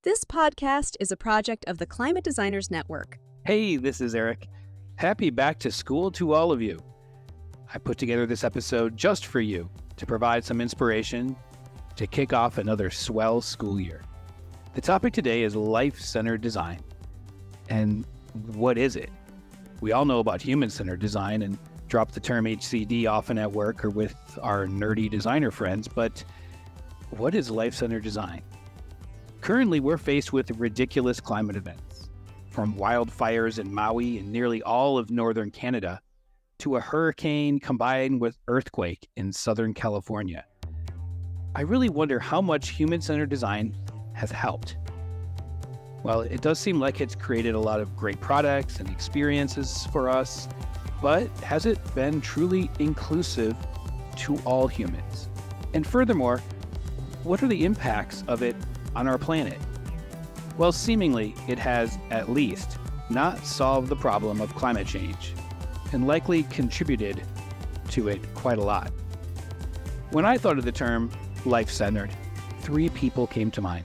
This podcast is a project of the Climate Designers Network. Hey, this is Eric. Happy back to school to all of you. I put together this episode just for you to provide some inspiration to kick off another swell school year. The topic today is life-centered design. And what is it? We all know about human-centered design and drop the term HCD often at work or with our nerdy designer friends, but what is life-centered design? Currently, we're faced with ridiculous climate events, from wildfires in Maui and nearly all of northern Canada to a hurricane combined with earthquake in Southern California. I really wonder how much human-centered design has helped. Well, it does seem like it's created a lot of great products and experiences for us, but has it been truly inclusive to all humans? And furthermore, what are the impacts of it on our planet? Well, seemingly it has at least not solved the problem of climate change and likely contributed to it quite a lot. When I thought of the term life-centered, three people came to mind,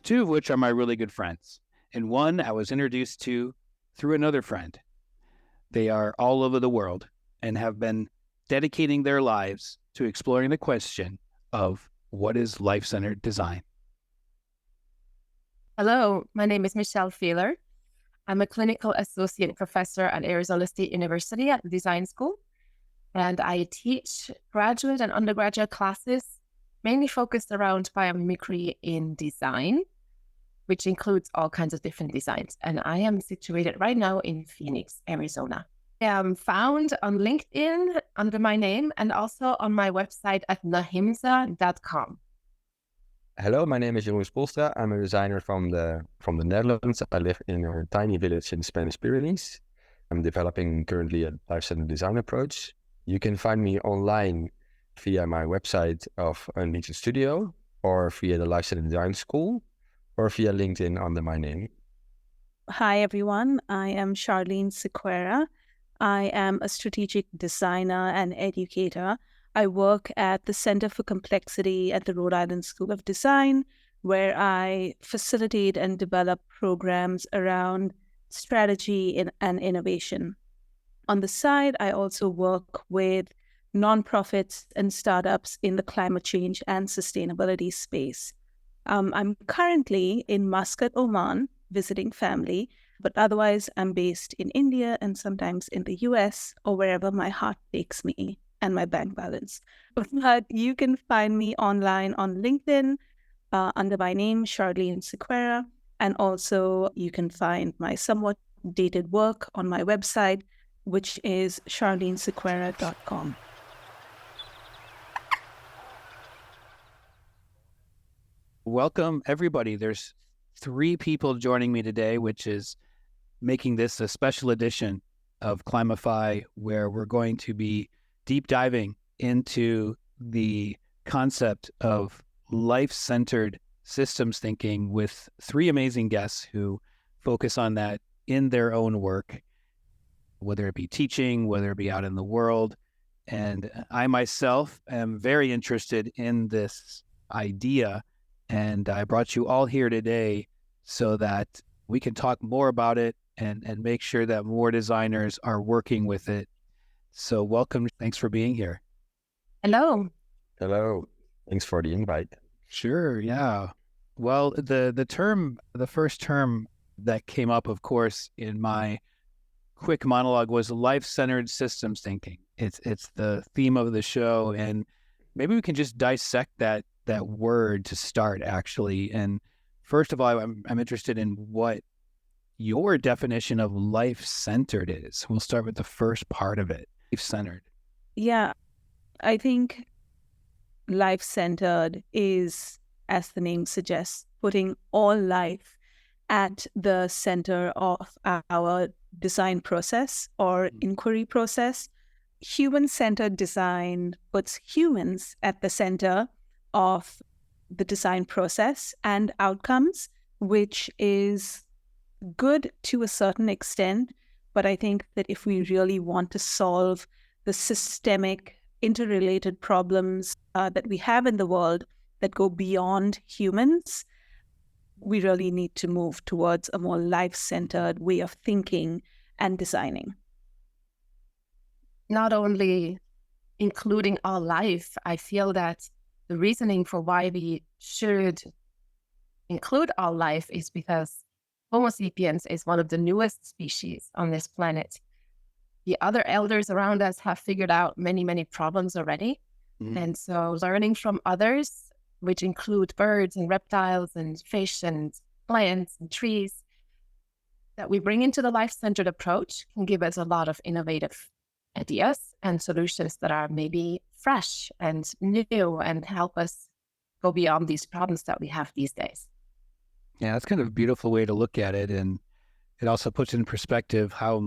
two of which are my really good friends, and one I was introduced to through another friend. They are all over the world and have been dedicating their lives to exploring the question of what is life-centered design. Hello, my name is Michelle Fehler. I'm a clinical associate professor at Arizona State University at the Design School, and I teach graduate and undergraduate classes mainly focused around biomimicry in design, which includes all kinds of different designs. And I am situated right now in Phoenix, Arizona. I am found on LinkedIn under my name and also on my website at nahimza.com. Hello, my name is Jeroen Spoelstra. I'm a designer from the Netherlands. I live in a tiny village in the Spanish Pyrenees. I'm developing currently a life-centered design approach. You can find me online via my website of Unleashed Studio, or via the Life-Centered Design School, or via LinkedIn under my name. Hi, everyone. I am Charlene Sequeira. I am a strategic designer and educator. I work at the Center for Complexity at the Rhode Island School of Design, where I facilitate and develop programs around strategy and innovation. On the side, I also work with nonprofits and startups in the climate change and sustainability space. I'm currently in Muscat, Oman, visiting family, but otherwise I'm based in India and sometimes in the US or wherever my heart takes me and my bank balance. But you can find me online on LinkedIn under my name, Charlene Sequeira, and also you can find my somewhat dated work on my website, which is charlenesequeira.com. Welcome, everybody. There's three people joining me today, which is making this a special edition of Climify, where we're going to be deep diving into the concept of life-centered systems thinking with three amazing guests who focus on that in their own work, whether it be teaching, whether it be out in the world. And I myself am very interested in this idea, and I brought you all here today so that we can talk more about it and make sure that more designers are working with it. So welcome. Thanks for being here. Hello. Hello. Thanks for the invite. Sure. Yeah. Well, the first term that came up, of course, in my quick monologue was life-centered systems thinking. It's the theme of the show, and maybe we can just dissect that word to start, actually. And first of all, I'm interested in what your definition of life-centered is. We'll start with the first part of it, life-centered. Yeah, I think life-centered is, as the name suggests, putting all life at the center of our design process or inquiry process. Human-centered design puts humans at the center of the design process and outcomes, which is good to a certain extent. But I think that if we really want to solve the systemic, interrelated problems that we have in the world that go beyond humans, we really need to move towards a more life-centered way of thinking and designing. Not only including all life, I feel that the reasoning for why we should include all life is because Homo sapiens is one of the newest species on this planet. The other elders around us have figured out many, many problems already. Mhm. And so learning from others, which include birds and reptiles and fish and plants and trees, that we bring into the life-centered approach can give us a lot of innovative ideas and solutions that are maybe fresh and new and help us go beyond these problems that we have these days. Yeah, that's kind of a beautiful way to look at it. And it also puts in perspective how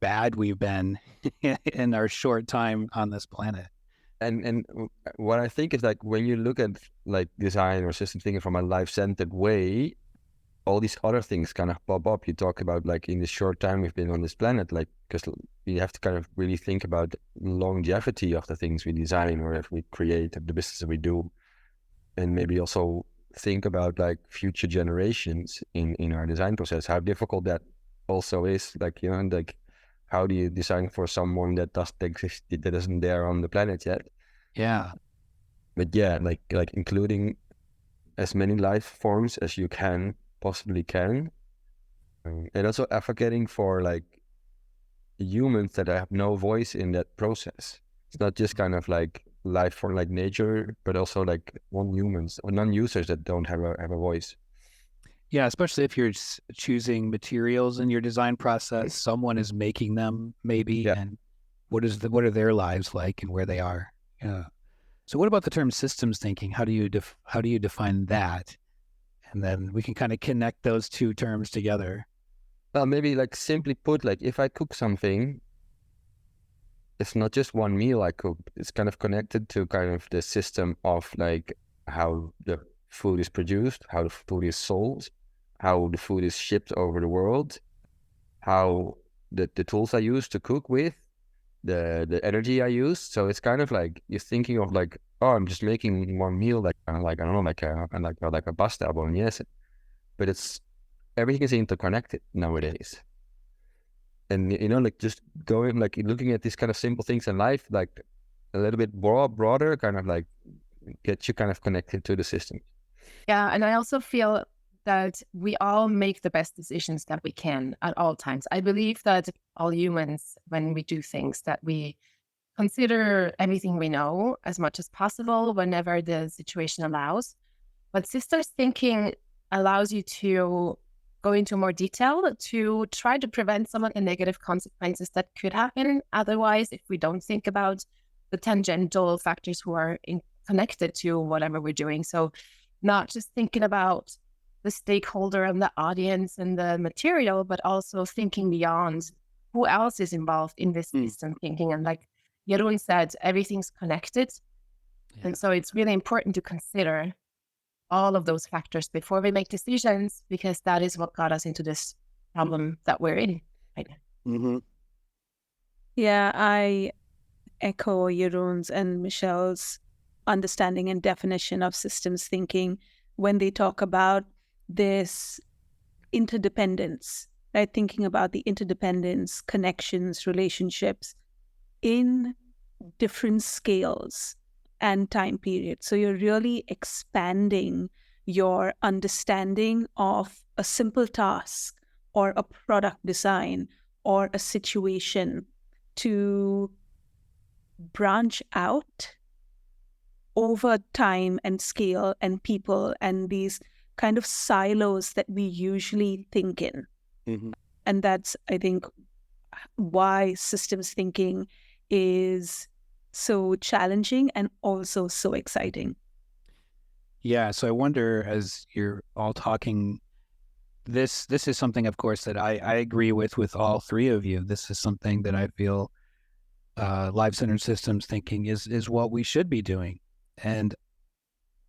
bad we've been in our short time on this planet. And what I think is like when you look at like design or system thinking from a life-centered way, all these other things kind of pop up. You talk about like in the short time we've been on this planet, like because you have to kind of really think about longevity of the things we design or if we create, the business that we do, and maybe also think about like future generations in our design process. How difficult that also is, like, you know, like how do you design for someone that doesn't exist, that isn't there on the planet yet? Yeah. But yeah, like including as many life forms as you possibly can, and also advocating for like humans that have no voice in that process. It's not just kind of like life for like nature, but also like non-humans or non-users that don't have a voice. Yeah, especially if you're choosing materials in your design process, someone is making them maybe, Yeah. and what are their lives like and where they are. Yeah. So what about the term systems thinking? How do you define that? And then we can kind of connect those two terms together. Well, maybe like simply put, like if I cook something, it's not just one meal I cook. It's kind of connected to kind of the system of like how the food is produced, how the food is sold, how the food is shipped over the world, how the tools I use to cook with, the energy I use. So it's kind of like you're thinking of like, oh, I'm just making one meal, like kind of like I don't know, like a pasta bolognese, but it's everything is interconnected nowadays. And you know, like just going like looking at these kind of simple things in life, like a little bit broader, kind of like get you kind of connected to the system. Yeah, and I also feel that we all make the best decisions that we can at all times. I believe that all humans, when we do things, that we consider everything we know as much as possible whenever the situation allows. But systems thinking allows you to go into more detail to try to prevent some of the negative consequences that could happen otherwise if we don't think about the tangential factors who are connected to whatever we're doing. So not just thinking about the stakeholder and the audience and the material, but also thinking beyond who else is involved in this system thinking. And like Jeroen said, everything's connected. Yeah. And so it's really important to consider all of those factors before we make decisions, because that is what got us into this problem that we're in right now. Mm-hmm. Yeah, I echo Jeroen's and Michelle's understanding and definition of systems thinking when they talk about this interdependence, right? Thinking about the interdependence, connections, relationships in different scales and time periods. So you're really expanding your understanding of a simple task or a product design or a situation to branch out over time and scale and people and these kind of silos that we usually think in. Mm-hmm. And that's, I think, why systems thinking is so challenging and also so exciting. Yeah, so I wonder, as you're all talking, this is something, of course, that I agree with all three of you. This is something that I feel life-centered systems thinking is what we should be doing. And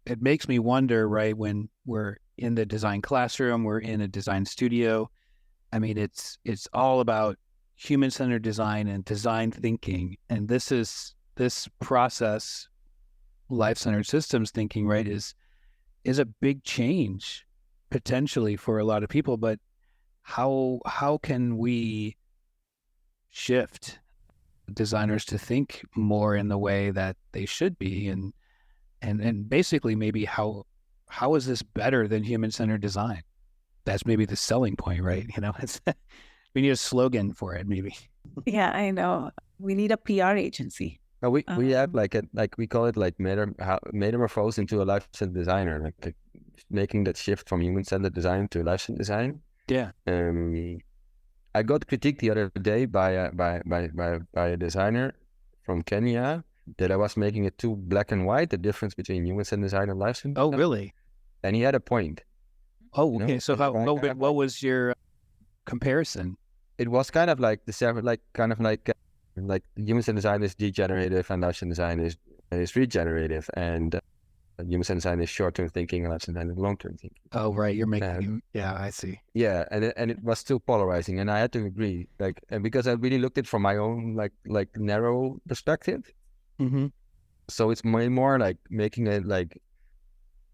it makes me wonder, right, when we're in the design classroom, we're in a design studio. I mean, it's all about human-centered design and design thinking. And this process, life-centered systems thinking, right, is a big change potentially for a lot of people, but how can we shift designers to think more in the way that they should be, and basically maybe how is this better than human-centered design? That's maybe the selling point, right? It's we need a slogan for it, maybe. Yeah, I know. We need a PR agency. We have we call it like metamorphose into a life-centered designer, like making that shift from human-centered design to life-centered design. Yeah. I got critiqued the other day by a designer from Kenya that I was making it too black and white, the difference between human-centered design and life-centered Oh, design. really? And he had a point. Oh, okay. So what was your comparison? It was kind of like like human-centered design is degenerative and life-centered design is regenerative, and human-centered design is short-term thinking and life-centered design is long-term thinking. Oh, right. You're making yeah, I see. Yeah, and it was still polarizing, and I had to agree, and because I really looked at it from my own like narrow perspective. Mm-hmm. So it's more like making it like,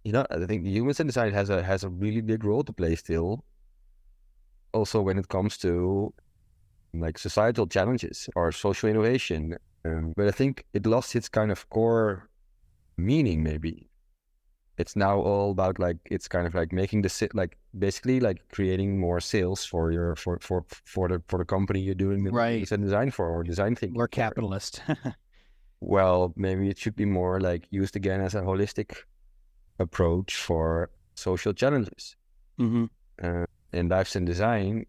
I think human-centered design has a really big role to play still. Also, when it comes to like societal challenges or social innovation, but I think it lost its kind of core meaning. Maybe it's now all about like it's kind of like making basically like creating more sales for the company you're doing the right design for, or design thinking. More capitalist. Well, maybe it should be more like used again as a holistic approach for social challenges. Mm-hmm. And life-centered design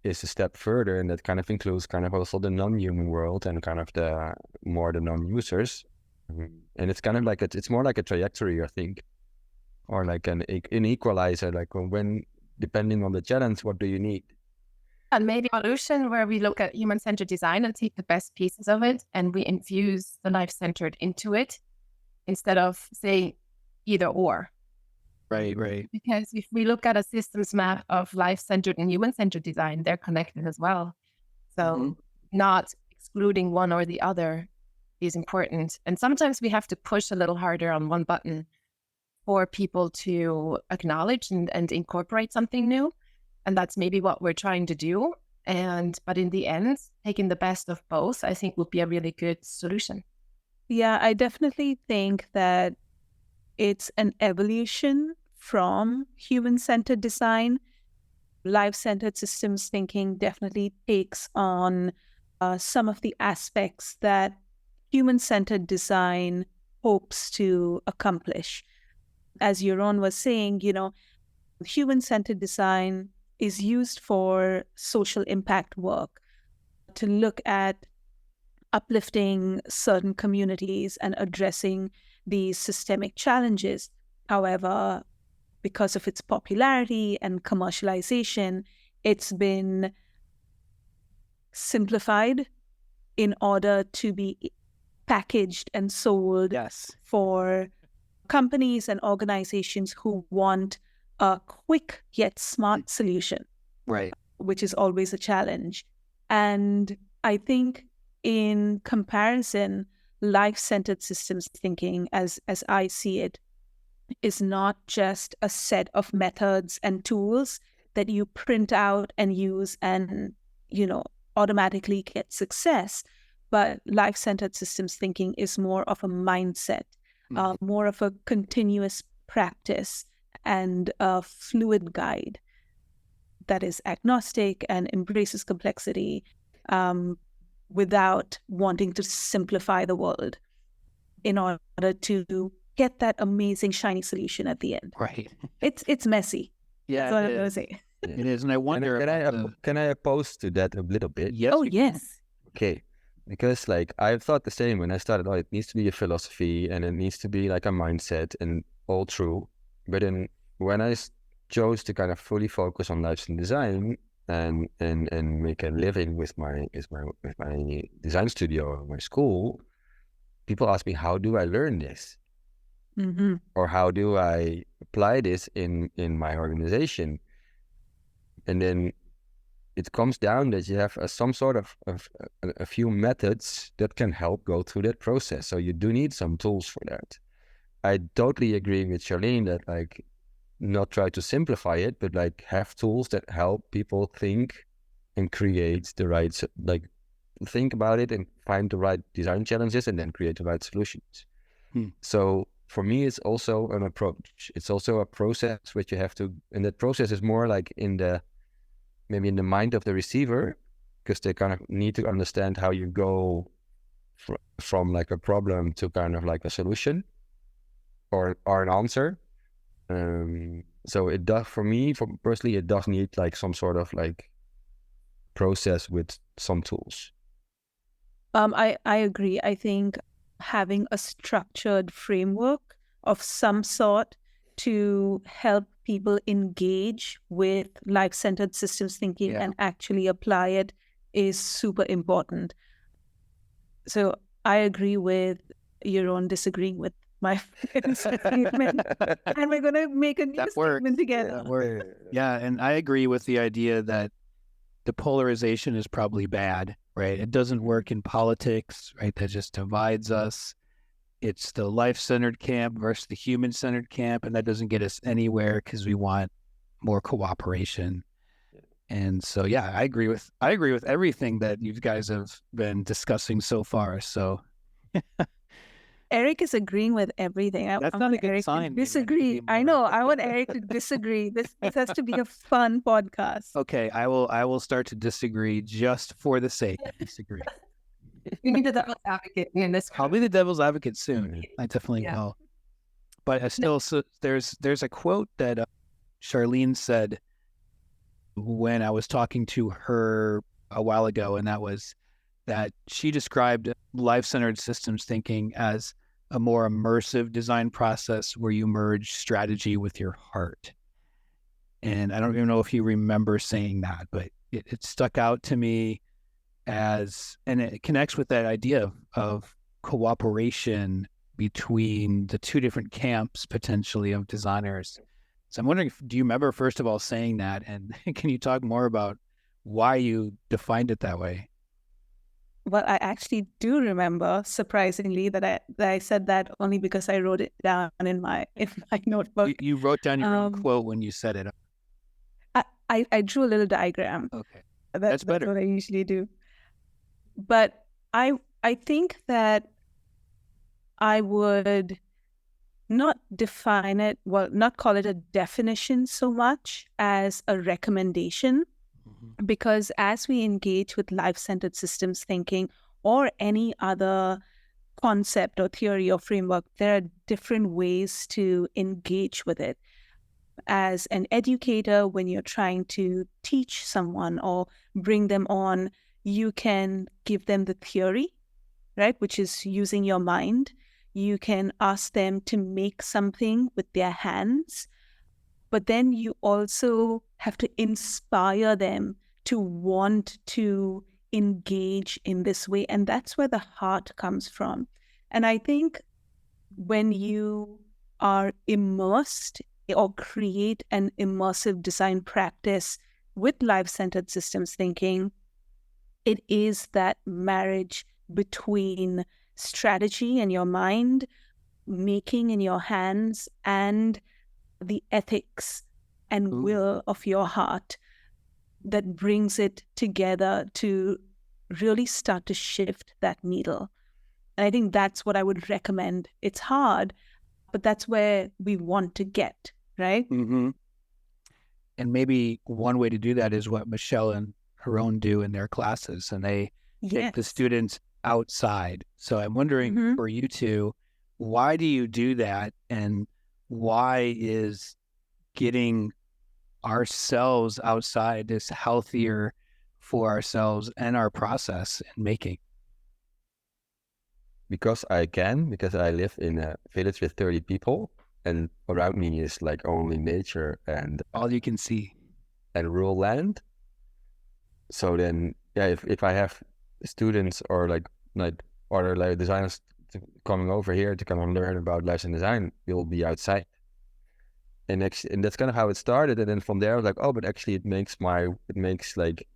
is a step further, and that kind of includes kind of also the non-human world and kind of the non-users. And it's kind of like it's more like a trajectory, I think, or like an equalizer, like when depending on the challenge, what do you need? And maybe evolution, where we look at human-centered design and take the best pieces of it and we infuse the life-centered into it instead of saying either or. Right. Because if we look at a systems map of life-centered and human-centered design, they're connected as well. So not excluding one or the other is important. And sometimes we have to push a little harder on one button for people to acknowledge and incorporate something new. And that's maybe what we're trying to do. But in the end, taking the best of both, I think would be a really good solution. Yeah, I definitely think that it's an evolution from human-centered design. Life-centered systems thinking definitely takes on some of the aspects that human-centered design hopes to accomplish. As Jeroen was saying, human-centered design is used for social impact work, to look at uplifting certain communities and addressing these systemic challenges. However, because of its popularity and commercialization, it's been simplified in order to be packaged and sold for companies and organizations who want a quick yet smart solution, right? Which is always a challenge. And I think in comparison, life-centered systems thinking, as I see it, is not just a set of methods and tools that you print out and use and, automatically get success. But life-centered systems thinking is more of a mindset, more of a continuous practice and a fluid guide that is agnostic and embraces complexity without wanting to simplify the world in order to get that amazing shiny solution at the end. Right. It's messy. Yeah, that's what I'm going to say. It is, and I wonder. Can I oppose to that a little bit? Yes. Oh, yes. Okay. Because I thought the same when I started. It needs to be a philosophy and it needs to be like a mindset and all true. But then when I chose to kind of fully focus on life-centered design and make a living with my design studio, my school, people ask me, how do I learn this? Mm-hmm. Or how do I apply this in my organization? And then it comes down that you have some sort of a few methods that can help go through that process. So you do need some tools for that. I totally agree with Charlene that not try to simplify it, but like have tools that help people think and create the right, like think about it and find the right design challenges and then create the right solutions. So for me, it's also an approach. It's also a process which you have to, and that process is more like maybe in the mind of the receiver, because they kind of need to understand how you go from like a problem to kind of like a solution or an answer. So it does, for me, personally, it does need like some sort of like process with some tools. I agree. I think having a structured framework of some sort to help people engage with life-centered systems thinking and actually apply it is super important. So I agree with Jeroen disagreeing with my statement, and we're going to make a new statement together. Yeah, and I agree with the idea that the polarization is probably bad, right? It doesn't work in politics, right? That just divides us. It's the life-centered camp versus the human-centered camp, and that doesn't get us anywhere because we want more cooperation. And so, yeah, I agree with everything that you guys have been discussing so far. So, Eric is agreeing with everything. That's not a good Eric sign. Disagree. I know. I want Eric to disagree. This has to be a fun podcast. Okay, I will start to disagree just for the sake of disagree. You need the devil's advocate in this. I'll be the devil's advocate soon. I definitely will. But I still, so there's a quote that Charlene said when I was talking to her a while ago, and that was that she described life-centered systems thinking as a more immersive design process where you merge strategy with your heart. And I don't even know if you remember saying that, but it stuck out to me as, and it connects with that idea of cooperation between the two different camps potentially of designers. So I'm wondering, do you remember, first of all, saying that? And can you talk more about why you defined it that way? Well, I actually do remember, surprisingly, that I said that only because I wrote it down in my notebook. You wrote down your own quote when you said it. I drew a little diagram. Okay, that's better. That's what I usually do. But I think that I would not define it, well, not call it a definition so much as a recommendation. Because as we engage with life-centered systems thinking or any other concept or theory or framework, there are different ways to engage with it. As an educator, when you're trying to teach someone or bring them on, you can give them the theory, right, which is using your mind. You can ask them to make something with their hands, but then you also have to inspire them to want to engage in this way. And that's where the heart comes from. And I think when you are immersed or create an immersive design practice with life-centered systems thinking, it is that marriage between strategy in your mind, making in your hands, and the ethics and will of your heart that brings it together to really start to shift that needle. And I think that's what I would recommend. It's hard, but that's where we want to get, right? Mm-hmm. And maybe one way to do that is what Michelle and Jeroen do in their classes, and they take the students outside. So I'm wondering for you two, why do you do that? And why is getting ourselves outside is healthier for ourselves and our process in making? Because I live in a village with 30 people, and around me is like only nature and all you can see and rural land. So then, if I have students or like other like designers coming over here to come and learn about life and design, we'll be outside. And that's kind of how it started. And then from there, I was like, oh, but actually it makes like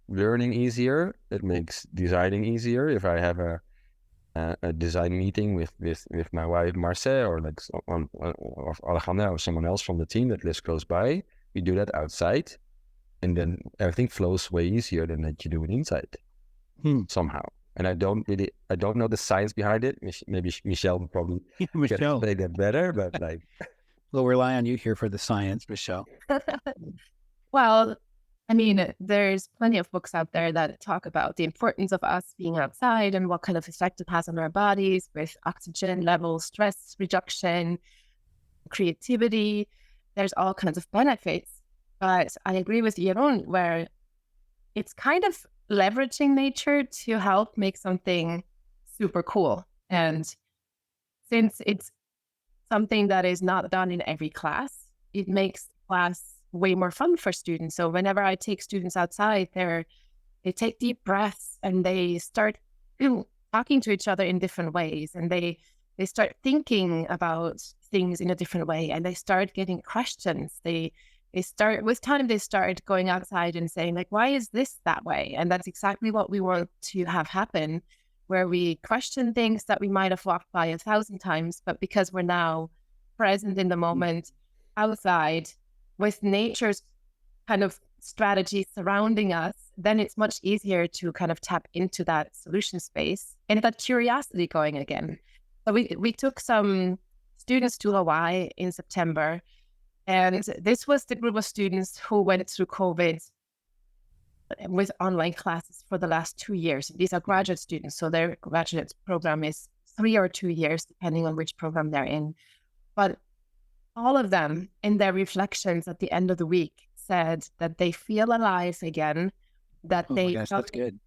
learning easier. It makes designing easier. If I have a design meeting with my wife Marcel, or like or Alejandra or someone else from the team that lives close by. We do that outside, and then everything flows way easier than that you do it inside somehow. And I don't know the science behind it. Maybe Michelle will probably Michelle, explain that better, but like, we'll rely on you here for the science, Michelle. Well, I mean, there's plenty of books out there that talk about the importance of us being outside and what kind of effect it has on our bodies with oxygen levels, stress reduction, creativity. There's all kinds of benefits. But I agree with Jeroen, where it's kind of leveraging nature to help make something super cool. And since it's something that is not done in every class, it makes class way more fun for students. So whenever I take students outside, they take deep breaths and they start talking to each other in different ways, and they start thinking about things in a different way, and they start getting questions. They start with time, they start going outside and saying, like, why is this that way? And that's exactly what we want to have happen, where we question things that we might have walked by 1,000 times, but because we're now present in the moment outside with nature's kind of strategy surrounding us, then it's much easier to kind of tap into that solution space and that curiosity going again. So we took some students to Hawaii in September, and this was the group of students who went through COVID with online classes for the last 2 years. These are graduate students, so their graduate program is 3 or 2 years, depending on which program they're in. But all of them, in their reflections at the end of the week, said that they feel alive again, that That's good.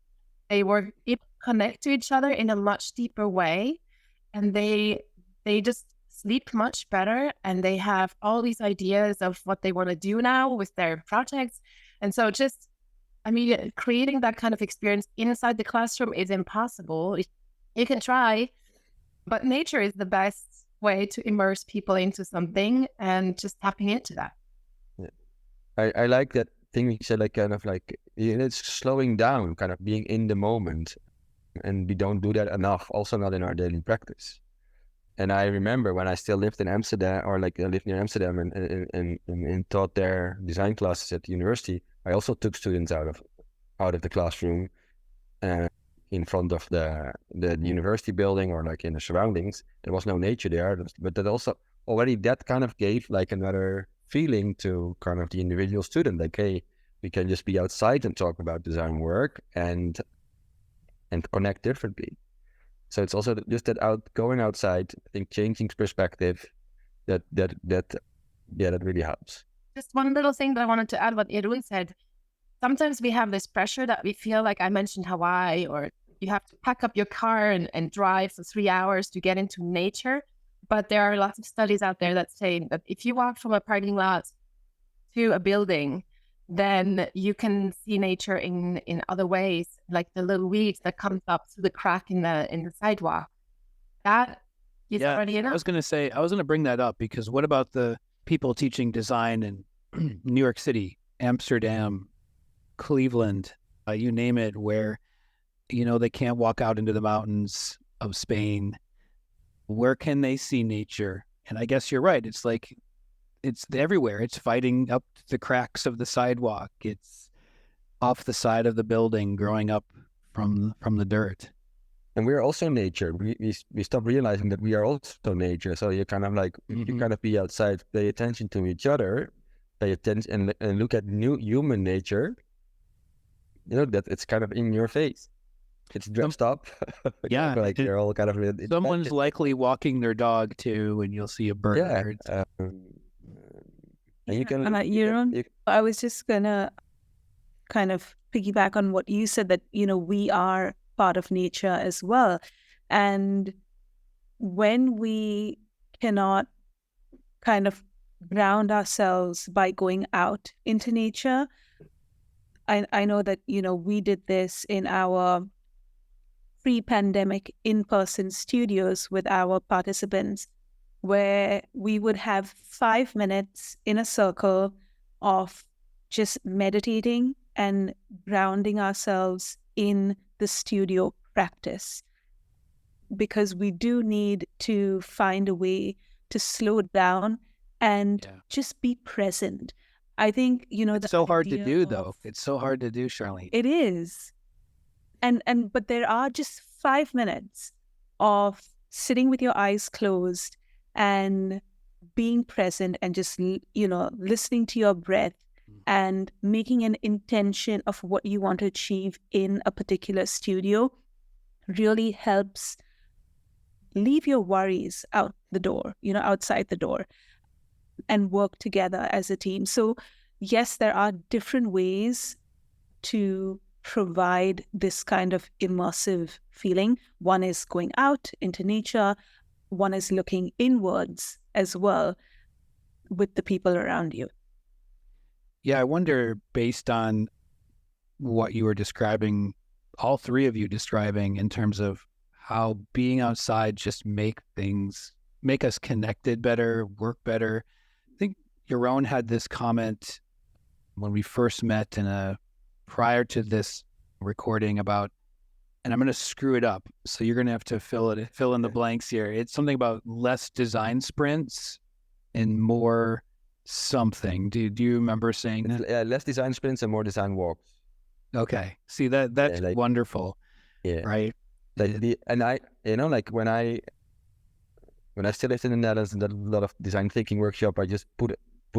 They were able to connect to each other in a much deeper way, and they just sleep much better, and they have all these ideas of what they want to do now with their projects. And so just, I mean, creating that kind of experience inside the classroom is impossible. You can try, but nature is the best way to immerse people into something, and just tapping into that. Yeah. I like that thing you said, like kind of like, it's slowing down, kind of being in the moment. And we don't do that enough, also not in our daily practice. And I remember when I still lived in Amsterdam, or like I lived near Amsterdam and taught their design classes at the university, I also took students out of the classroom in front of the university building, or like in the surroundings. There was no nature there, but that also already that kind of gave like another feeling to kind of the individual student, like, hey, we can just be outside and talk about design work and connect differently. So it's also just that going outside, I think changing perspective, that really helps. Just one little thing that I wanted to add what Jeroen said. Sometimes we have this pressure that we feel, like I mentioned Hawaii, or you have to pack up your car and drive for 3 hours to get into nature. But there are lots of studies out there that say that if you walk from a parking lot to a building, then you can see nature in other ways, like the little weeds that comes up through the crack in the sidewalk. That is already enough. I was going to bring that up, because what about the people teaching design in New York City, Amsterdam, Cleveland, you name it, where, they can't walk out into the mountains of Spain? Where can they see nature? And I guess you're right. It's like, it's everywhere. It's fighting up the cracks of the sidewalk. It's off the side of the building, growing up from the dirt. And we're also nature. We stop realizing that we are also nature. So you kind of like, you kind of be outside, pay attention to each other, pay attention and look at new human nature. That it's kind of in your face. It's dressed up. Yeah. Like they're all kind of... Someone's likely walking their dog too, and you'll see a bird. Yeah. And you can... I was just going to kind of piggyback on what you said, that, we are part of nature as well. And when we cannot kind of ground ourselves by going out into nature, I know that, we did this in our pre-pandemic in-person studios with our participants, where we would have 5 minutes in a circle of just meditating and grounding ourselves in the studio practice. because we do need to find a way to slow down and just be present. I think, It's the so hard to idea do, of- though. It's so hard to do, Charlene. It is. But there are just 5 minutes of sitting with your eyes closed and being present and just, listening to your breath and making an intention of what you want to achieve in a particular studio really helps leave your worries out the door, outside the door, and work together as a team. So yes, there are different ways to provide this kind of immersive feeling. One is going out into nature. One is looking inwards as well with the people around you. Yeah, I wonder, based on what you were describing, all three of you describing, in terms of how being outside just make us connected better, work better. I think Jeroen had this comment when we first met prior to this recording about, and I'm going to screw it up, so you're going to have to fill in the blanks here. It's something about less design sprints and more something. Do you remember saying that? Yeah, less design sprints and more design walks. Okay. See, that's wonderful. Yeah. Right. When I still lived in the Netherlands and did a lot of design thinking workshop, I just put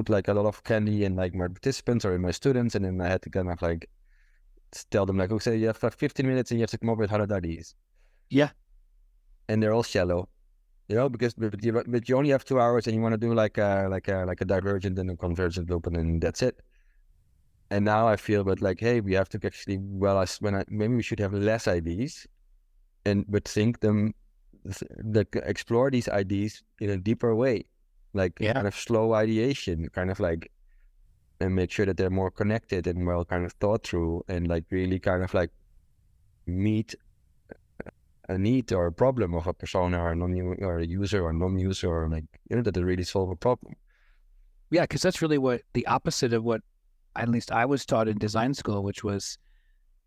like a lot of candy in like my participants or in my students, and then I had to kind of like tell them like, okay, you have like 15 minutes and you have to come up with 100 ideas. Yeah. And they're all shallow, because but you only have 2 hours and you want to do like a divergent and a convergent loop, and then that's it. And now I feel, but like, hey, we have to actually, maybe we should have less ideas, but think them, explore these ideas in a deeper way, like kind of slow ideation, kind of like, and make sure that they're more connected and well kind of thought through, and like really kind of like meet a need or a problem of a persona or a user or non-user, or like, that they really solve a problem. Yeah, because that's really what the opposite of what at least I was taught in design school, which was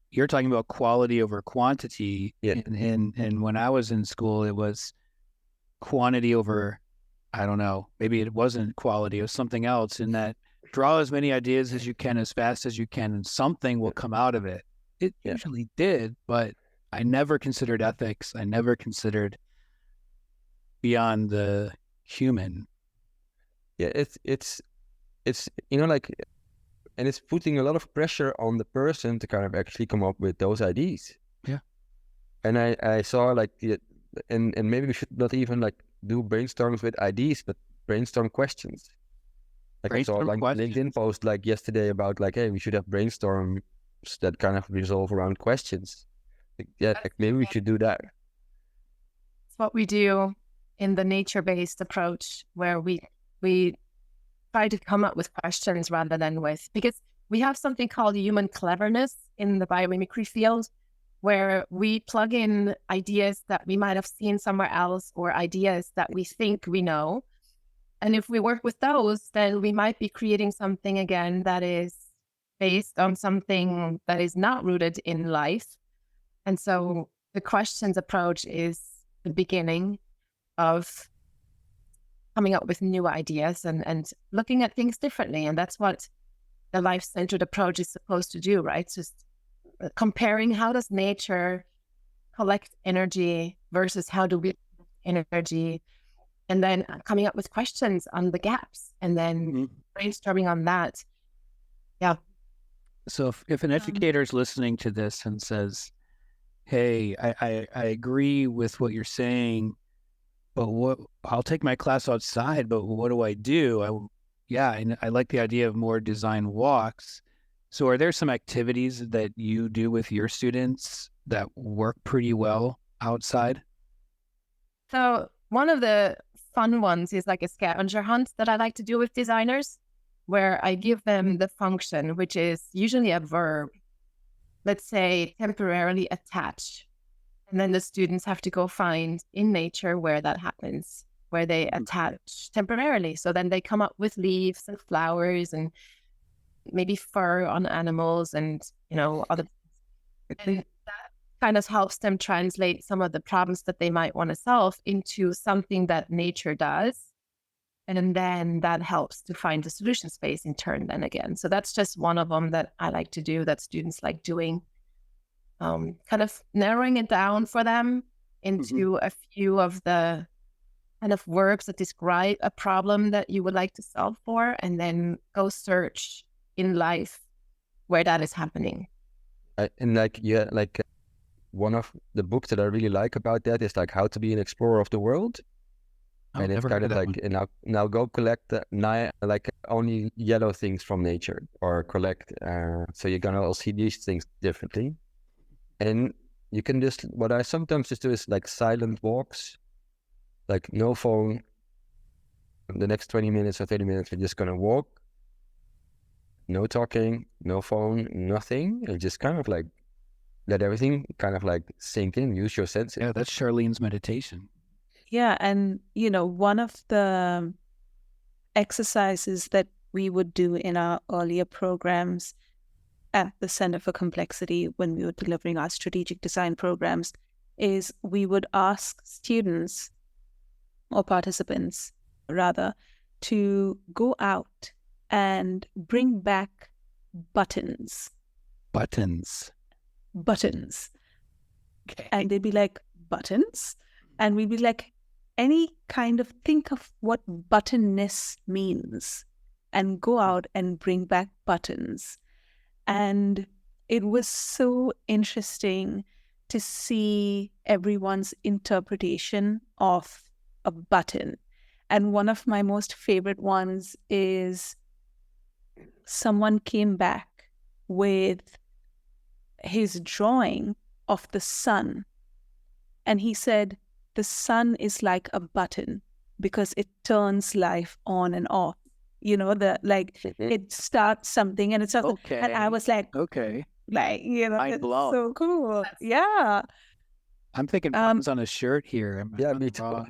you're talking about quality over quantity. Yeah. And when I was in school, it was quantity over, I don't know, maybe it wasn't quality, it was something else, in that draw as many ideas as you can as fast as you can and something will come out of it. It usually did, but I never considered ethics. I never considered beyond the human. Yeah, it's like, and it's putting a lot of pressure on the person to kind of actually come up with those ideas. Yeah. And I saw like, and maybe we should not even like do brainstorms with ideas, but brainstorm questions. Like I saw like LinkedIn post like yesterday about like, hey, we should have brainstorms that kind of resolve around questions. Like maybe we should do that. It's what we do in the nature-based approach, where we try to come up with questions rather than because we have something called human cleverness in the biomimicry field, where we plug in ideas that we might have seen somewhere else or ideas that we think we know. And if we work with those, then we might be creating something again that is based on something that is not rooted in life. And so the questions approach is the beginning of coming up with new ideas and looking at things differently. And that's what the life-centered approach is supposed to do, right? Just comparing how does nature collect energy versus how do we collect energy, and then coming up with questions on the gaps and then brainstorming on that. Yeah. So if an educator is listening to this and says, hey, I agree with what you're saying, but I'll take my class outside, but what do I do? I like the idea of more design walks. So are there some activities that you do with your students that work pretty well outside? So one of the fun ones is like a scavenger hunt that I like to do with designers, where I give them the function, which is usually a verb. Let's say temporarily attach. And then the students have to go find in nature where that happens, where they attach temporarily. So then they come up with leaves and flowers and maybe fur on animals and, other. And that kind of helps them translate some of the problems that they might want to solve into something that nature does. And then that helps to find the solution space in turn then again. So that's just one of them that I like to do, that students like doing, kind of narrowing it down for them into a few of the kind of words that describe a problem that you would like to solve for, and then go search in life where that is happening. One of the books that I really like about that is like How to Be an Explorer of the World. And it's kind of like, now go collect only yellow things from nature, or collect, so you're gonna all see these things differently. And you can just, what I sometimes just do is like silent walks, like no phone. The next 20 minutes or 30 minutes, we're just gonna walk, no talking, no phone, nothing. And just kind of like let everything kind of like sink in, use your senses. Yeah, that's Charlene's meditation. Yeah, and one of the exercises that we would do in our earlier programs at the Center for Complexity when we were delivering our strategic design programs is we would ask students, or participants rather, to go out and bring back buttons. Buttons. Okay. And they'd be like, buttons? And we'd be like, any kind of, think of what buttonness means, and go out and bring back buttons. And it was so interesting to see everyone's interpretation of a button. And one of my most favorite ones is someone came back with his drawing of the sun. And he said, the sun is like a button because it turns life on and off. It starts something and it's okay. And I was like, okay, it's so cool. Yeah. I'm thinking buttons on a shirt here. Yeah, me too.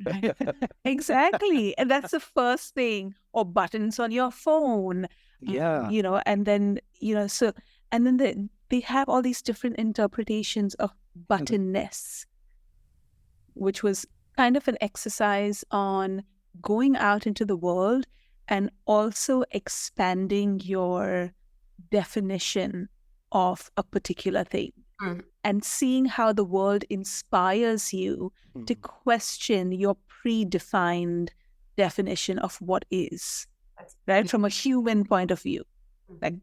Exactly. And that's the first thing. Or buttons on your phone. Yeah. And then, and then they have all these different interpretations of buttonness, which was kind of an exercise on going out into the world and also expanding your definition of a particular thing, and seeing how the world inspires you to question your predefined definition of what is, right? From a human point of view, like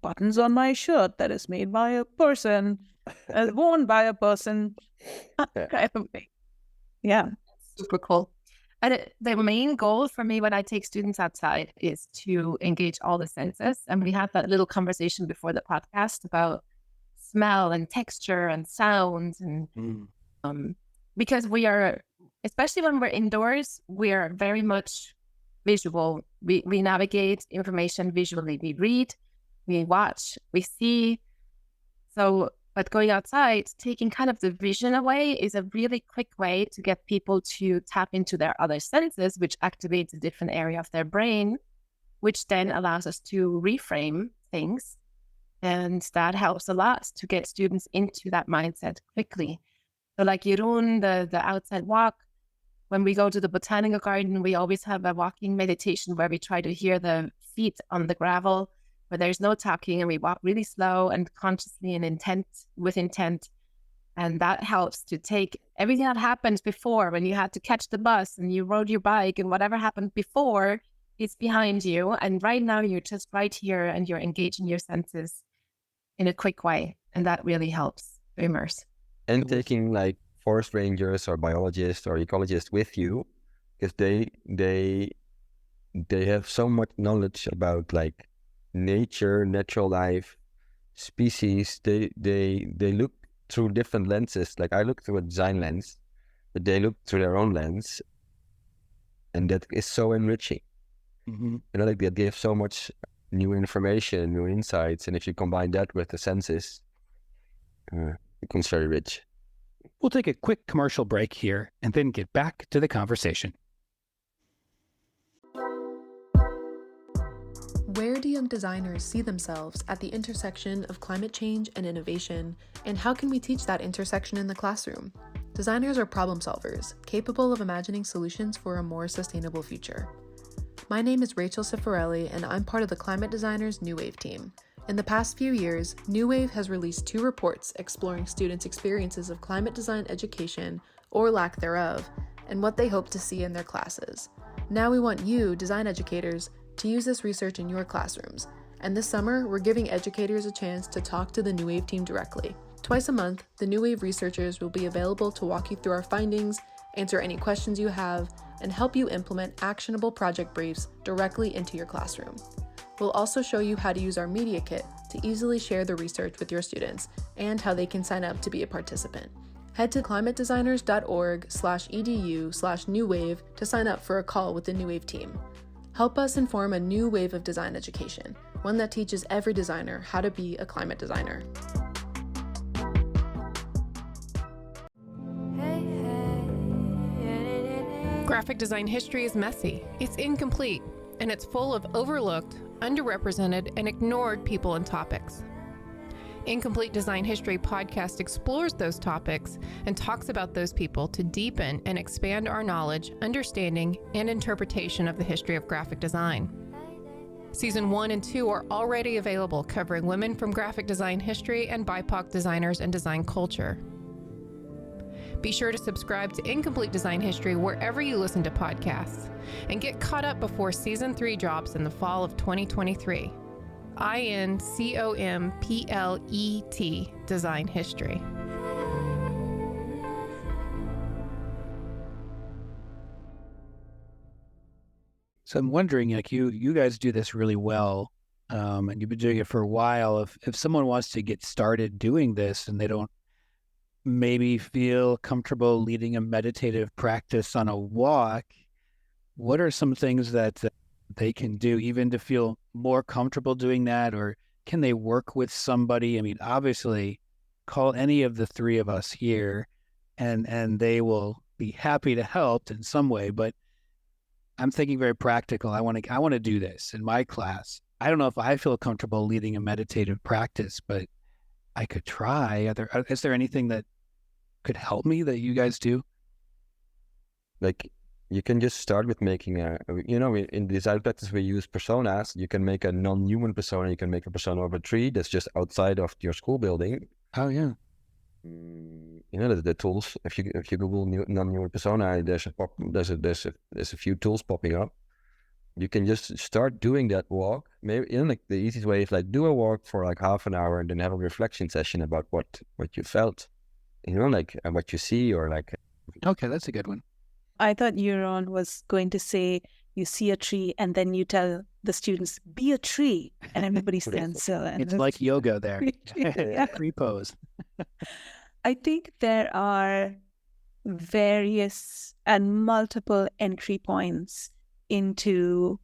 buttons on my shirt that is made by a person, worn by a person, kind of thing. Yeah. Super cool. And the main goal for me when I take students outside is to engage all the senses. And we had that little conversation before the podcast about smell and texture and sounds. And because we are, especially when we're indoors, we are very much visual. We navigate information visually. We read, we watch, we see. But going outside, taking kind of the vision away is a really quick way to get people to tap into their other senses, which activates a different area of their brain, which then allows us to reframe things. And that helps a lot to get students into that mindset quickly. So like Jeroen, the outside walk, when we go to the botanical garden, we always have a walking meditation where we try to hear the feet on the gravel, where there's no talking, and we walk really slow and consciously and with intent. And that helps to take everything that happened before, when you had to catch the bus and you rode your bike, and whatever happened before is behind you. And right now you're just right here and you're engaging your senses in a quick way. And that really helps to immerse. And taking like forest rangers or biologists or ecologists with you, because they have so much knowledge about like nature, natural life, species. They look through different lenses. Like I look through a design lens, but they look through their own lens, and that is so enriching. Like that gives so much new information, new insights, and if you combine that with the senses, it becomes very rich. We'll take a quick commercial break here and then get back to the conversation. Where do young designers see themselves at the intersection of climate change and innovation, and how can we teach that intersection in the classroom? Designers are problem solvers, capable of imagining solutions for a more sustainable future. My name is Rachel Cifarelli, and I'm part of the Climate Designers New Wave team. In the past few years, New Wave has released 2 reports exploring students' experiences of climate design education, or lack thereof, and what they hope to see in their classes. Now we want you, design educators, to use this research in your classrooms. And this summer, we're giving educators a chance to talk to the New Wave team directly. Twice a month, the New Wave researchers will be available to walk you through our findings, answer any questions you have, and help you implement actionable project briefs directly into your classroom. We'll also show you how to use our media kit to easily share the research with your students and how they can sign up to be a participant. Head to climatedesigners.org/edu/newwave to sign up for a call with the New Wave team. Help us inform a new wave of design education, one that teaches every designer how to be a climate designer. Graphic design history is messy, it's incomplete, and it's full of overlooked, underrepresented, and ignored people and topics. Incomplete Design History podcast explores those topics and talks about those people to deepen and expand our knowledge, understanding, and interpretation of the history of graphic design. Season 1 and 2 are already available, covering women from graphic design history and BIPOC designers and design culture. Be sure to subscribe to Incomplete Design History wherever you listen to podcasts and get caught up before Season 3 drops in the fall of 2023. INCOMPLET Design History. So I'm wondering, like you guys do this really well, and you've been doing it for a while. If someone wants to get started doing this and they don't maybe feel comfortable leading a meditative practice on a walk, what are some things that they can do even to feel more comfortable doing that? Or can they work with somebody? I mean, obviously, call any of the 3 of us here and they will be happy to help in some way. But I'm thinking very practical. I want to do this in my class. I don't know if I feel comfortable leading a meditative practice, but I could try. Is there anything that could help me that you guys do? Like, you can just start with making in design practice we use personas. You can make a non-human persona. You can make a persona of a tree that's just outside of your school building. Oh yeah. The tools. If you Google non-human persona, there's a few tools popping up. You can just start doing that walk. Maybe the easiest way is do a walk for half an hour and then have a reflection session about what you felt. And what you see Okay, that's a good one. I thought Jeroen was going to say you see a tree and then you tell the students, be a tree, and everybody stands still. And it's like yoga there. Yeah. Free pose. I think there are various and multiple entry points into,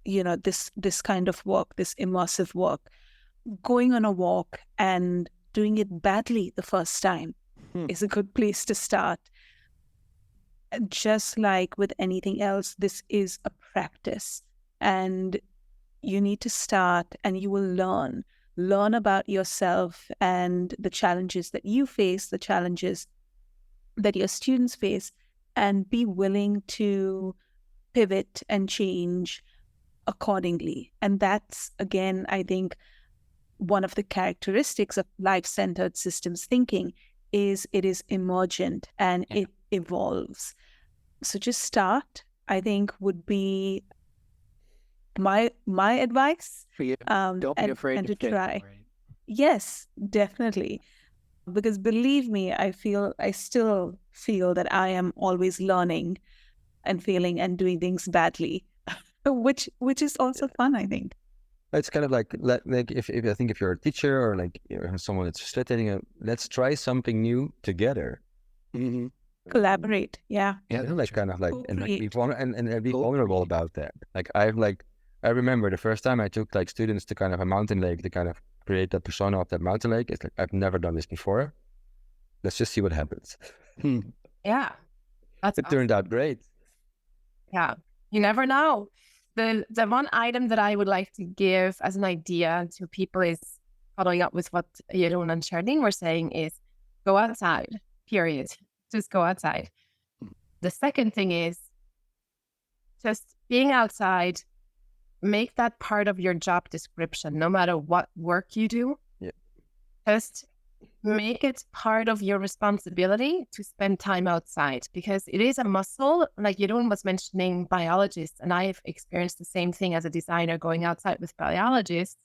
this kind of work, this immersive work. Going on a walk and doing it badly the first time is a good place to start. Just like with anything else, this is a practice, and you need to start and you will learn about yourself and the challenges that you face, the challenges that your students face, and be willing to pivot and change accordingly. And that's, again, I think one of the characteristics of life-centered systems thinking is it is emergent and it evolves. So just start, I think, would be my advice. For you. Don't be afraid and to try. Right? Yes, definitely. Because believe me, I still feel that I am always learning and failing and doing things badly, which is also fun, I think. It's kind of like if you're a teacher or someone that's facilitating, let's try something new together. Mm-hmm. Collaborate, yeah. And be vulnerable about that. I remember the first time I took students to kind of a mountain lake to kind of create that persona of that mountain lake. It's I've never done this before. Let's just see what happens. Yeah, It turned out great. Yeah, you never know. The one item that I would like to give as an idea to people is following up with what Jeroen and Charlene were saying is go outside, period. Just go outside. The second thing is just being outside, make that part of your job description, no matter what work you do. Yeah. Just make it part of your responsibility to spend time outside, because it is a muscle. Like Jeroen was mentioning biologists, and I've experienced the same thing as a designer going outside with biologists,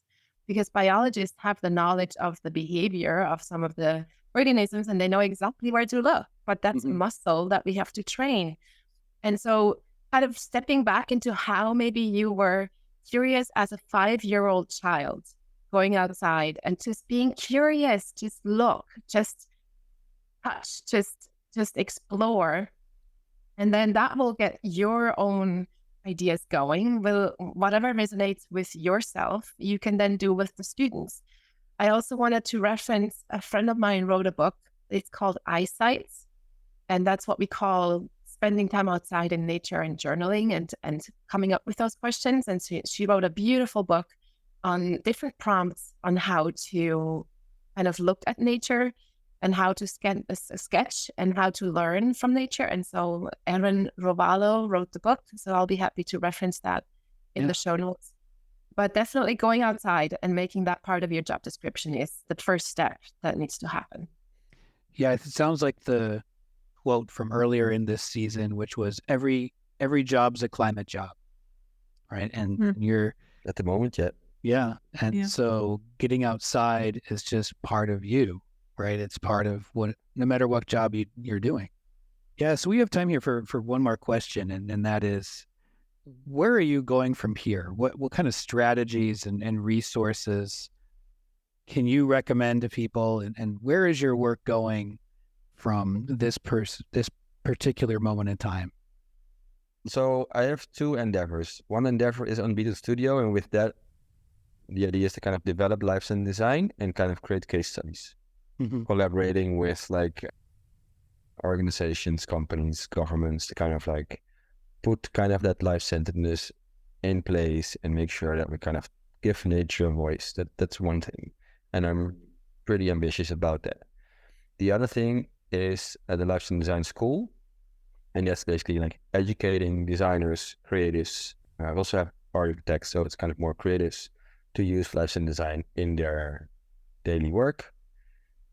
because biologists have the knowledge of the behavior of some of the organisms and they know exactly where to look, but that's a muscle that we have to train. And so kind of stepping back into how maybe you were curious as a 5-year-old child going outside and just being curious, just look, just touch, just explore. And then that will get your own ideas going. Will whatever resonates with yourself, you can then do with the students. I also wanted to reference a friend of mine wrote a book. It's called Eyesight. And that's what we call spending time outside in nature and journaling and coming up with those questions. And she wrote a beautiful book on different prompts on how to kind of look at nature and how to sketch and how to learn from nature. And so Erin Rovallo wrote the book. So I'll be happy to reference that in the show notes. But definitely going outside and making that part of your job description is the first step that needs to happen. Yeah, it sounds like the quote from earlier in this season, which was every job's a climate job, right? And you're At the moment, yeah. Yeah. And so getting outside is just part of you, right? It's part of what, no matter what job you're doing. Yeah. So we have time here for one more question. And that is, where are you going from here? What kind of strategies and resources can you recommend to people? And where is your work going from this particular moment in time? So I have 2 endeavors. One endeavor is on Beetle Studio, and with that, the idea is to kind of develop life and design and kind of create case studies, collaborating with like organizations, companies, governments to kind of like put kind of that life-centeredness in place and make sure that we kind of give nature a voice. That's one thing. And I'm pretty ambitious about that. The other thing is at the Life and Design School. And that's basically like educating designers, creatives. I also have architects, so it's kind of more creatives to use life and design in their daily work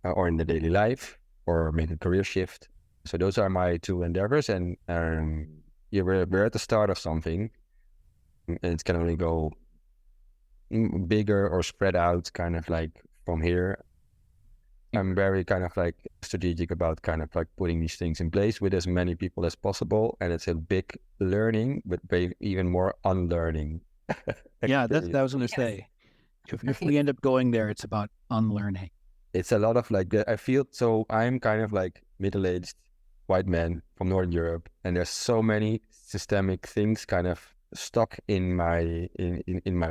or in their daily life or make a career shift. So those are my 2 endeavors. And we're at the start of something, and it can only go bigger or spread out kind of like from here. I'm very kind of like strategic about kind of like putting these things in place with as many people as possible. And it's a big learning, but even more unlearning. Yeah, that was going to say. If we end up going there, it's about unlearning. It's a lot of like, I feel, so I'm kind of like middle-aged white man from Northern Europe. And there's so many systemic things kind of stuck in my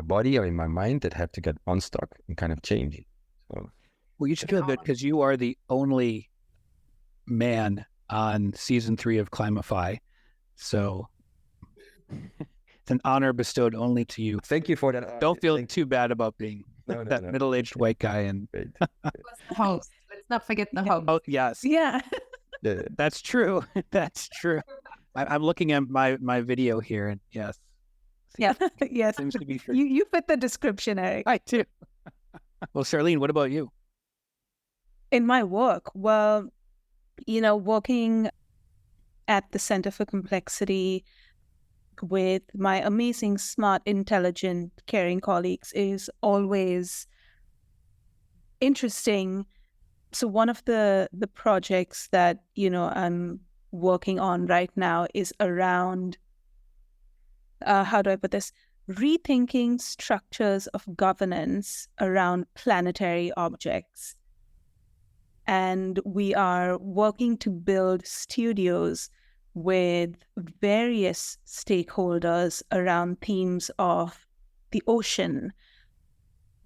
body or in my mind that have to get unstuck and kind of change. So. Well, you should feel good because you are the only man on season 3 of Climify. So it's an honor bestowed only to you. Thank you for that. Don't feel too bad about being that middle-aged white guy. And The host. Let's not forget the host. Oh, yes. Yeah. That's true. That's true. I'm looking at my video here, and yes. Yeah. Yes. Seems to be true. You fit the description, Eric. I do. Well, Charlene, what about you? In my work, well, working at the Center for Complexity with my amazing, smart, intelligent, caring colleagues is always interesting. So one of the projects that, I'm working on right now is around, how do I put this? Rethinking structures of governance around planetary objects. And we are working to build studios with various stakeholders around themes of the ocean,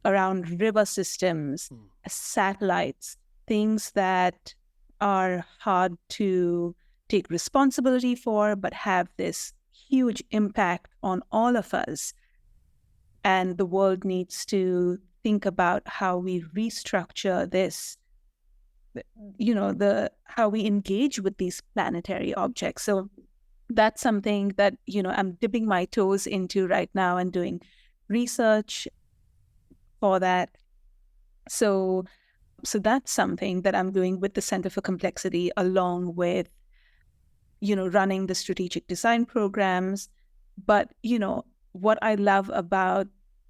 around river systems, satellites, things that are hard to take responsibility for, but have this huge impact on all of us. And the world needs to think about how we restructure this, how we engage with these planetary objects. So that's something that, I'm dipping my toes into right now and doing research for that. So that's something that I'm doing with the Center for Complexity, along with, running the strategic design programs. But, what I love about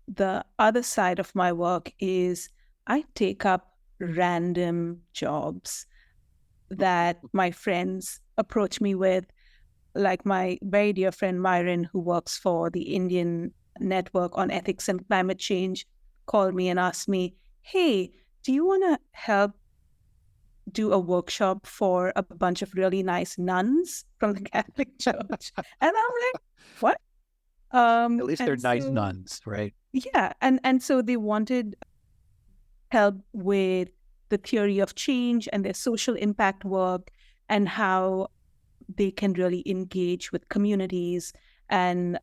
the other side of my work is I take up random jobs that my friends approach me with, like my very dear friend Myron, who works for the Indian Network on Ethics and Climate Change, called me and asked me, hey, do you want to help do a workshop for a bunch of really nice nuns from the Catholic Church? And I'm like, what? At least they're nice nuns, right? Yeah. And so they wanted help with the theory of change and their social impact work and how they can really engage with communities and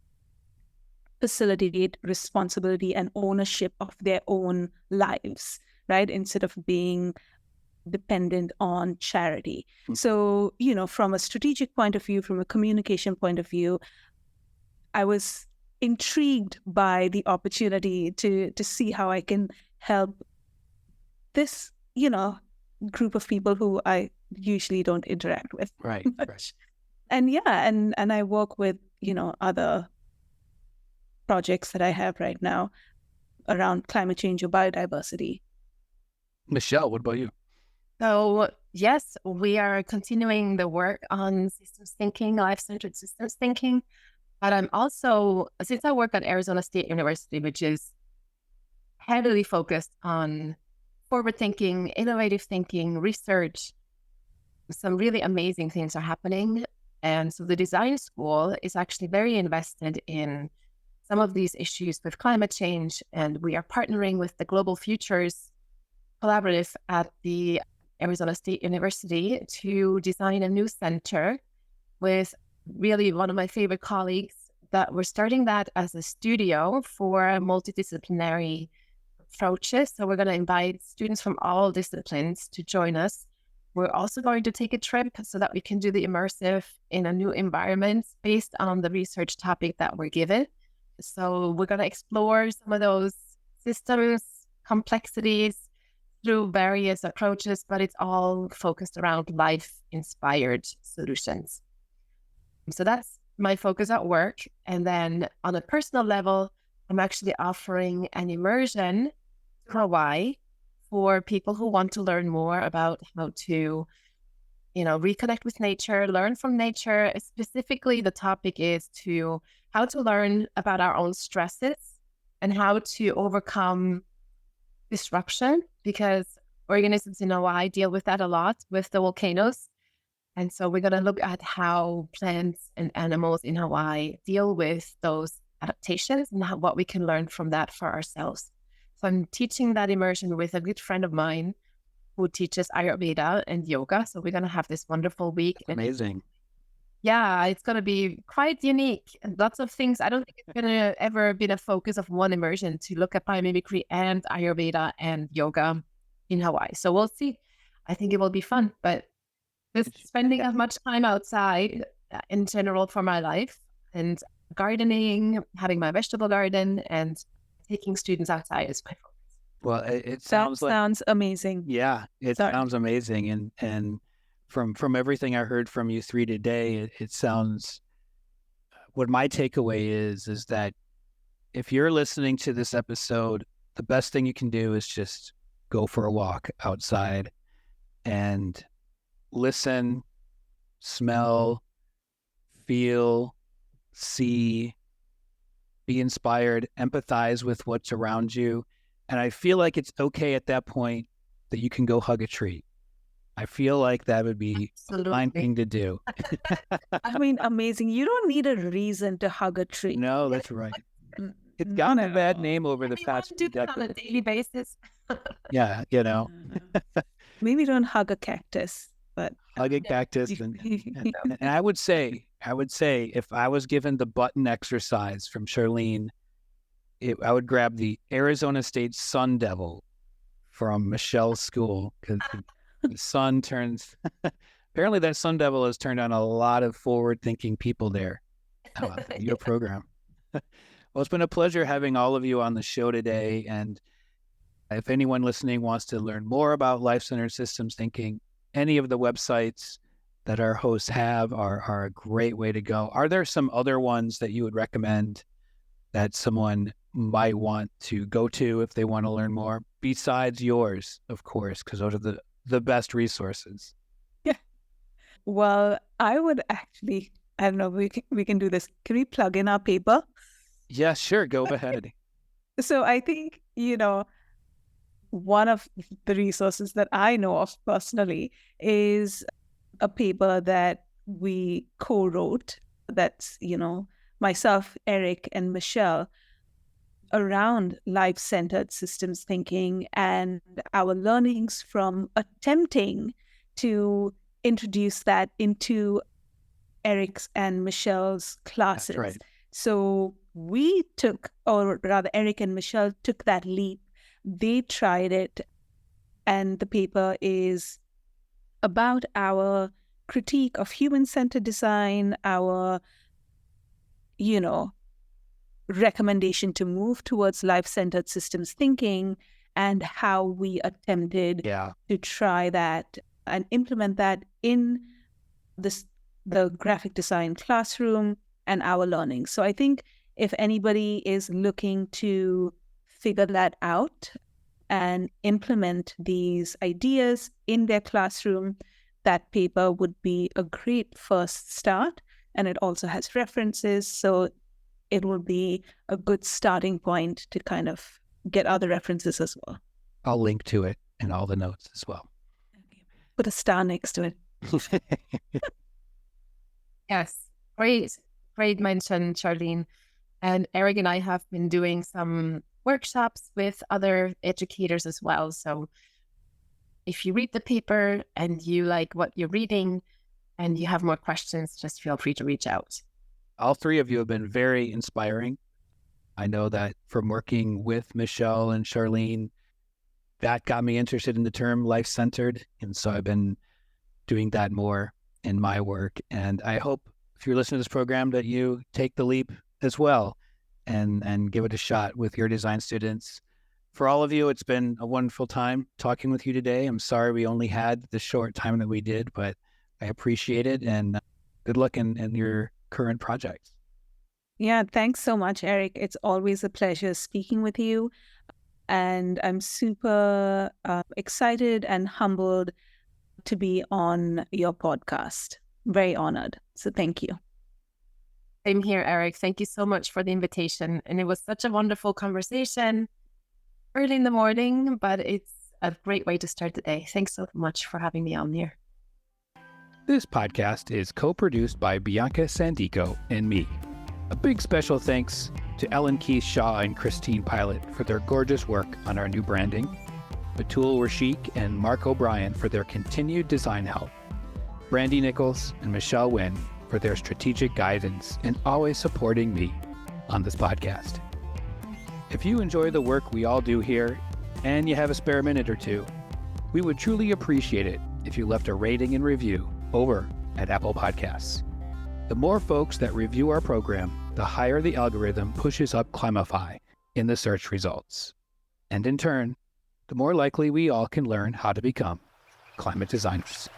facilitate responsibility and ownership of their own lives, right? Instead of being dependent on charity. Mm-hmm. So, from a strategic point of view, from a communication point of view, I was intrigued by the opportunity to see how I can help this, group of people who I usually don't interact with. Right. And and I work with, other projects that I have right now around climate change or biodiversity. Michelle, what about you? So yes, we are continuing the work on systems thinking, life-centered systems thinking. But I'm also, since I work at Arizona State University, which is heavily focused on forward thinking, innovative thinking, research, some really amazing things are happening. And so the design school is actually very invested in some of these issues with climate change. And we are partnering with the Global Futures Collaborative at the Arizona State University to design a new center with really one of my favorite colleagues, that we're starting that as a studio for multidisciplinary approaches. So we're going to invite students from all disciplines to join us. We're also going to take a trip so that we can do the immersive in a new environment based on the research topic that we're given. So we're going to explore some of those systems, complexities through various approaches, but it's all focused around life-inspired solutions. So that's my focus at work. And then on a personal level, I'm actually offering an immersion to Hawaii for people who want to learn more about how to, reconnect with nature, learn from nature. Specifically, the topic is how to learn about our own stresses and how to overcome disruption, because organisms in Hawaii deal with that a lot with the volcanoes. And so we're going to look at how plants and animals in Hawaii deal with those adaptations and what we can learn from that for ourselves. So I'm teaching that immersion with a good friend of mine who teaches Ayurveda and yoga. So we're going to have this wonderful week. Amazing. Yeah, it's going to be quite unique. And lots of things. I don't think it's going to ever been a focus of one immersion to look at biomimicry and Ayurveda and yoga in Hawaii. So we'll see. I think it will be fun, but just spending as much time outside in general for my life, and gardening, having my vegetable garden, and taking students outside is my focus. Well, it sounds amazing. Yeah, sounds amazing. And from everything I heard from you three today, it sounds, what my takeaway is that if you're listening to this episode, the best thing you can do is just go for a walk outside and listen, smell, feel, see, be inspired, empathize with what's around you. And I feel like it's okay at that point that you can go hug a tree. I feel like that would be a fine thing to do. I mean, amazing. You don't need a reason to hug a tree. No, that's right. It's gotten a bad name over the past few decades. On a daily basis. Yeah, Maybe don't hug a cactus. but Hugging cactus. And I would say, if I was given the button exercise from Charlene, I would grab the Arizona State Sun Devil from Michelle's school, because the sun turns. Apparently, that Sun Devil has turned on a lot of forward-thinking people there. Your program. Well, it's been a pleasure having all of you on the show today. And if anyone listening wants to learn more about life-centered systems thinking, any of the websites that our hosts have are a great way to go. Are there some other ones that you would recommend that someone might want to go to if they want to learn more, besides yours, of course, because those are the best resources? Yeah. Well, I would actually, I don't know, we can do this. Can we plug in our paper? Yeah, sure. Go ahead. So I think, one of the resources that I know of personally is a paper that we co-wrote. That's, myself, Eric, and Michelle, around life-centered systems thinking and our learnings from attempting to introduce that into Eric's and Michelle's classes. That's right. So we took, or rather Eric and Michelle took that leap. They tried it, and the paper is about our critique of human-centered design, our, recommendation to move towards life-centered systems thinking, and how we attempted to try that and implement that in the graphic design classroom and our learning. So I think if anybody is looking to figure that out and implement these ideas in their classroom, that paper would be a great first start. And it also has references, so it will be a good starting point to kind of get other references as well. I'll link to it in all the notes as well. Put a star next to it. Yes, great mention, Charlene. And Eric and I have been doing some workshops with other educators as well. So if you read the paper and you like what you're reading and you have more questions, just feel free to reach out. All three of you have been very inspiring. I know that from working with Michelle and Charlene, that got me interested in the term life-centered. And so I've been doing that more in my work. And I hope if you're listening to this program that you take the leap as well and give it a shot with your design students. For all of you, it's been a wonderful time talking with you today. I'm sorry we only had the short time that we did, but I appreciate it, and good luck in your current projects. Yeah, thanks so much, Eric. It's always a pleasure speaking with you. And I'm super excited and humbled to be on your podcast. Very honored. So thank you. Same here, Eric. Thank you so much for the invitation. And it was such a wonderful conversation early in the morning, but it's a great way to start the day. Thanks so much for having me on here. This podcast is co-produced by Bianca Sandico and me. A big special thanks to Ellen Keith Shaw and Christine Pilot for their gorgeous work on our new branding, Batul Rashik and Mark O'Brien for their continued design help, Brandy Nichols and Michelle Wynn for their strategic guidance and always supporting me on this podcast. If you enjoy the work we all do here and you have a spare minute or two, we would truly appreciate it if you left a rating and review over at Apple Podcasts. The more folks that review our program, the higher the algorithm pushes up Climify in the search results. And in turn, the more likely we all can learn how to become climate designers.